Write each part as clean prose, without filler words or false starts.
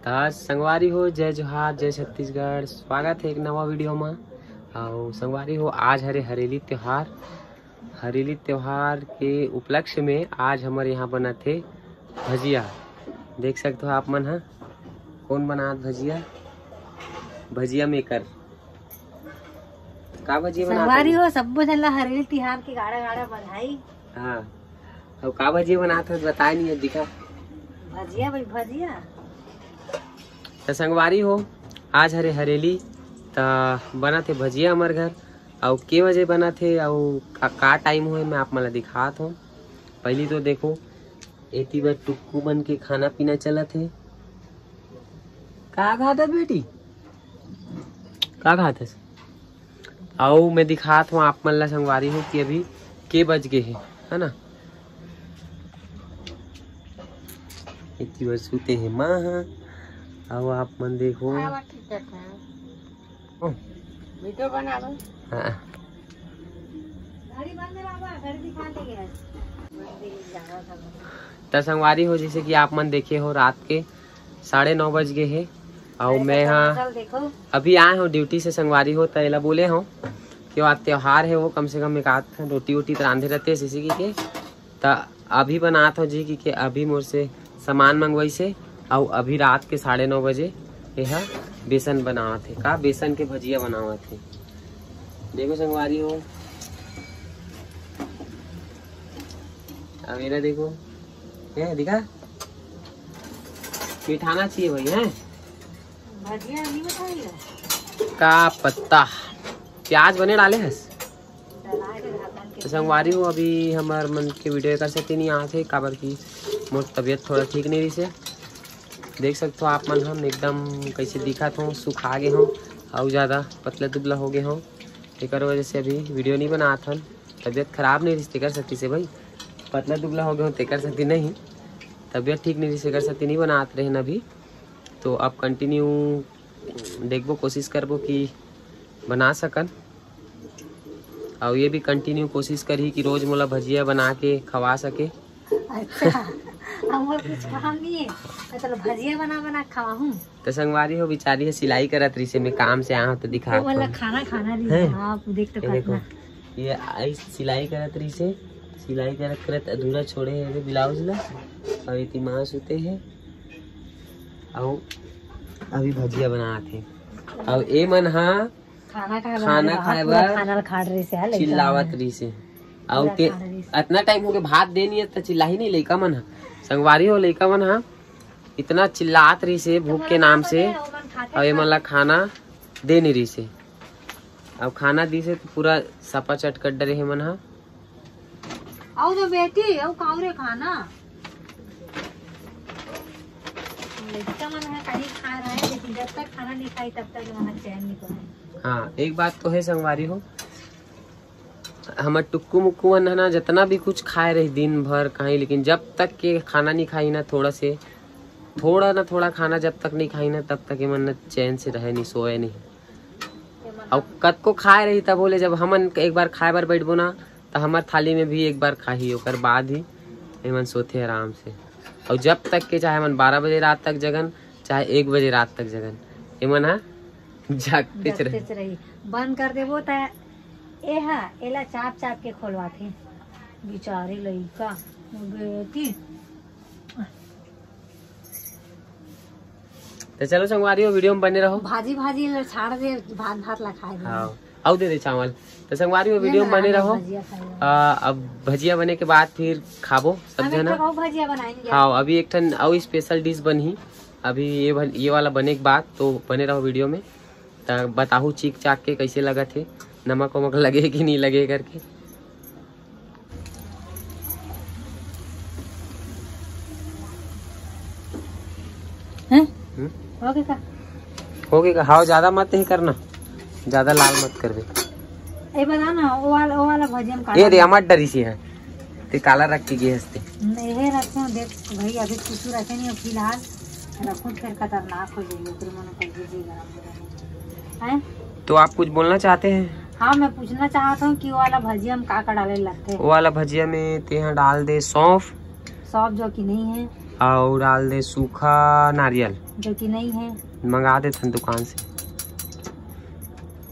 संगवारी हो, जय जोहार, जय छत्तीसगढ़। स्वागत है एक नवा वीडियो में। और संगवारी हो, आज हरे हरेली त्योहार के उपलक्ष्य में आज हमारे यहाँ बना थे भजिया। देख सकते हो आप मन। हा कौन बना भजिया मेकर का भजिया बना संगवारी हो सब जन ला हरेली तिहार के गाड़ा गाड़ा बधाई। हाँ, और का भजिया बना था बताए नहीं दिखा। भजिया भाई भजिया तो संगवारी हो, आज हरे हरेली बना थे भजिया हमारे घर। और के बजे बना थे और का टाइम हुए मैं आप मला दिखात हूँ। पहली तो देखो एती बार टुक्कू बन के खाना पीना चला थे। का खाता बेटी, का खाता? आओ मैं दिखात हूँ आप मन ला संगवारी हूँ कि अभी के बज गए है ना। इतनी बार सोते हैं माँ। अब आप मन देखो वीडियो बना लो। हाँ। तो संगवारी हो, जैसे कि आप मन देखे हो रात के 9:30 बज गए है। और मैं यहाँ अभी आए हूँ ड्यूटी से। संगवारी हो तैला बोले हो कि आज त्योहार है, वो कम से कम एक आध रोटी वोटी तो रांधे रहते इसी के। तो अभी बनात हो जी कि अभी मोर से सामान मंगवाई से। और अभी रात के 9:30 बजे यह बेसन बनावा थे। का बेसन के भजिया बनावा थे। देखो संगवारी हो, मेरा देखो है दिखा। मिठाना चाहिए भाई है। भजिया नहीं बताइए का पत्ता प्याज बने डाले है। तो संगवारी हो, अभी हमार मन के वीडियो कर सकते नहीं आते काबर की मोर तबीयत थोड़ा ठीक नहीं रही से। देख सकते हो आप मन हम एकदम कैसे दिखत हो, सुखा गए हो और ज़्यादा पतला दुबला हो गए हो। एक वजह से अभी वीडियो नहीं बनात हन। तबीयत खराब नहीं रिश्ते कर सकती से भाई, पतला दुबला हो गए हो ते कर सकती नहीं। तबीयत ठीक नहीं रिश्ते कर सकती नहीं बनात रहे अभी। तो अब कंटिन्यू देखबो, कोशिश करबो कि बना सकन। और ये भी कंटिन्यू कोशिश करी कि रोज मोला भजिया बना के खवा सके। अच्छा कुछ काम नहीं है मतलब भजिया बना खवाऊं। तो संगवारी हो, बेचारी है सिलाई करत रही से। मैं काम से आया तो दिखा वाला खाना रही आप देख तो देखो ये आई सिलाई करत रही से। सिलाई करत अधूरा छोड़े है ब्लाउज ला। और इतनी माँ सुते है और अभी भजिया बनाते। और ए मन हाँ खाना खाए चिल्लावत रही से। और के इतना टाइम हो गया भात देनी है तो चिल्ला ही नहीं। लइका मन हा संगवारी हो, लइका मन हा इतना चिल्लात रही से भूख के नाम से। और ये मन ला खाना दे नहीं रही से। अब खाना दी से तो पूरा सपा चटकट डरे है मन हा। आओ तो बेटी आओ कावरे खाना लड़का मन है कहीं खा रहा है, लेकिन जब तक खाना नहीं खाई तब तक मन चैन नहीं पाए। हाँ एक बात तो है संगवारी हो, हमार टुक्कू मुक्कू मन है ना जितना भी कुछ खाए रही दिन भर कहीं, लेकिन जब तक के खाना नहीं खाई ना थोड़ा खाना जब तक नहीं खाई ना तब तक मन चैन से रहे नहीं, सोए नहीं। और कद को खाए रही तब बोले जब हमन एक बार खाए बार बैठबो ना तो हमार थाली में भी एक बार खाही ओकर बाद ही मन सोते आराम से। और जब तक के चाहे मन 12 बजे रात तक जगन चाहे 1 बजे रात तक जगन एमन हा जागते रही। बंद कर देबो त एला चाप के खोलवाथे बिचारी लइका बेटी। तो चलो संगवारी हो, वीडियो में बने रहो। भाजी छाड़ दे, भात ला खाए। हाँ आओ दे चावल। तो संगवारी हो, वीडियो में बने रहो। अब भजिया बने के बाद फिर खाबो सब जना। भजिया बनाएंगे। हाँ अभी एक ठन और स्पेशल डिश बनी अभी ये वाला बने के बाद। तो बने रहो वीडियो में। तो बताहू चीक चाक के कैसे लगा थे, नमक वमक लगे कि नहीं लगे करके। हो गया हाँ, ज्यादा मत ही करना, ज्यादा लाल मत करबे। ए बता ना वो वाला भजिया में ये दे मत डरी सी है ते काला रख के गए हस्ते नहीं रखो। देख भाई अभी कुछ रखे नहीं फिलहाल रखो, फिर खतरनाक हो जाएगी फिर मन कर है। तो आप कुछ बोलना चाहते हैं? हाँ मैं पूछना चाहता हूँ कि वो वाला भजिया में का डाले लगते हैं। वो वाला भजिया में ते डाल दे सौंफ जो कि नहीं है। और डाल दे सूखा नारियल, जो कि नहीं है, मंगा दे थन दुकान से।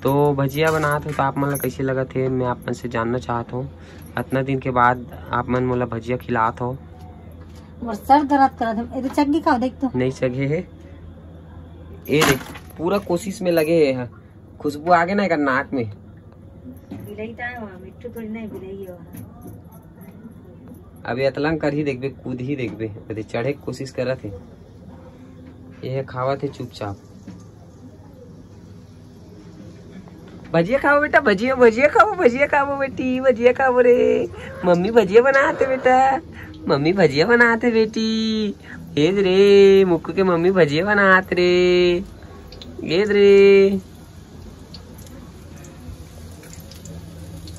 तो भजिया बनात हो तो आप मन ला कैसे लगत है, मैं आप मन से जानना चाहता हूँ। इतना दिन के बाद आप मन मोला भजिया खिलात हो। और सर दर्द करत है। ए तो चटनी खाओ, देख तो नहीं सगे है, ए देख पूरा कोशिश में लगे है, खुशबू आगे ना एकर नाक में। बिलईता है वहाँ, मिट्टू थोड़ी नहीं बिलई है वहाँ। अभी अतलंग कर ही देखबे, कूद ही देखबे, अरे चढ़े की कोशिश करत है। ये खावत है चुपचाप। भजिया खाओ बेटा, भजिया भजिया खाओ, भजिया खाओ बेटी, भजिया खाओ रे। मम्मी भजिया बनाते बेटा, मम्मी भजिया बनाते बेटी। ये रे मुक्कू के मम्मी भजिया बनाते रे, ये रे।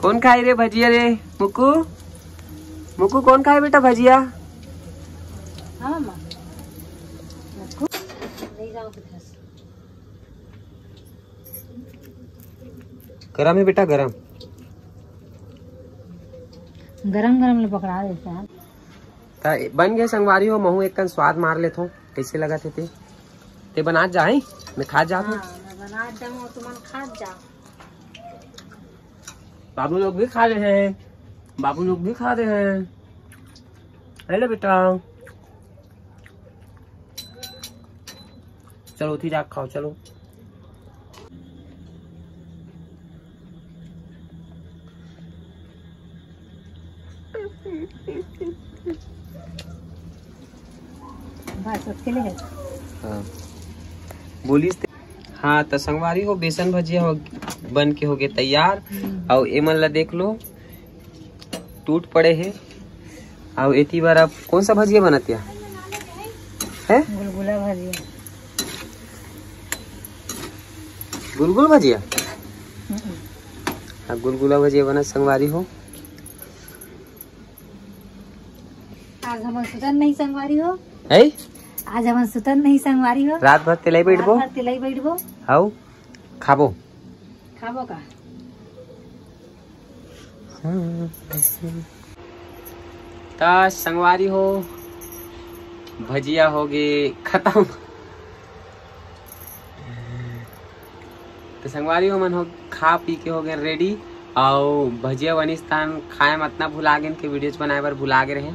कौन खाई रे भजिया रे? मुक्कू, मुक्कू कौन खाए बेटा भजिया? हाँ मम्मा, नहीं जाओ किधर। गरम है बेटा, गरम गरम गरम ले पकड़ा देते हैं। बन गए संगवारी हो, महू एक कन स्वाद मार लेता हूँ कैसे लगा थे ते बना जाए, मैं खा जाता हूँ। मैं बना जाऊँ, तुम खा जाओ। बाबू लोग भी खा रहे हैं, बाबू लोग भी खा रहे हैं। हेलो बेटा, चलो उठी जा खाओ, चलो। बस उसके लिए है। हाँ बोलिस। हाँ तो संगवारी हो, बेसन भजिया हो बन के हो गए तैयार। और एमन ला देख लो टूट पड़े है। और एती बार अब कौन सा भजिया बनत है? गुलगुला भजिया, गुलगुल भजिया। हाँ गुलगुला भजिया बना संगवारी हो। आज हम सुतन नहीं संगवारी हो, है आज हम सुतन नहीं संगवारी हो। रात भर तिलाई बैठबो, रात भर तिलाई बैठबो, हाउ खाबो खाबो का। तो संगवारी हो भजिया हो गए खत्म। तो संगवारी हो मन हो खा पी के हो गए रेडी। और भजिया बनिस्तान खाए में इतना भुला गए कि वीडियोज बनाए बार भुला गए रहे।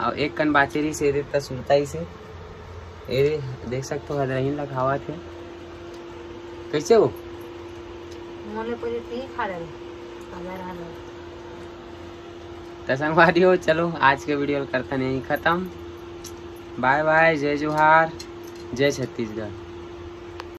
और एक कन बाचेरी से देता सुनता ही से ए देख सकते हो, हदरहीन ला खावा थे कैसे हो मोले पूरी थी खा रहे तो संगवारी हो। चलो आज के वीडियो करता नहीं खत्म। बाय बाय, जय जोहार, जय छत्तीसगढ़।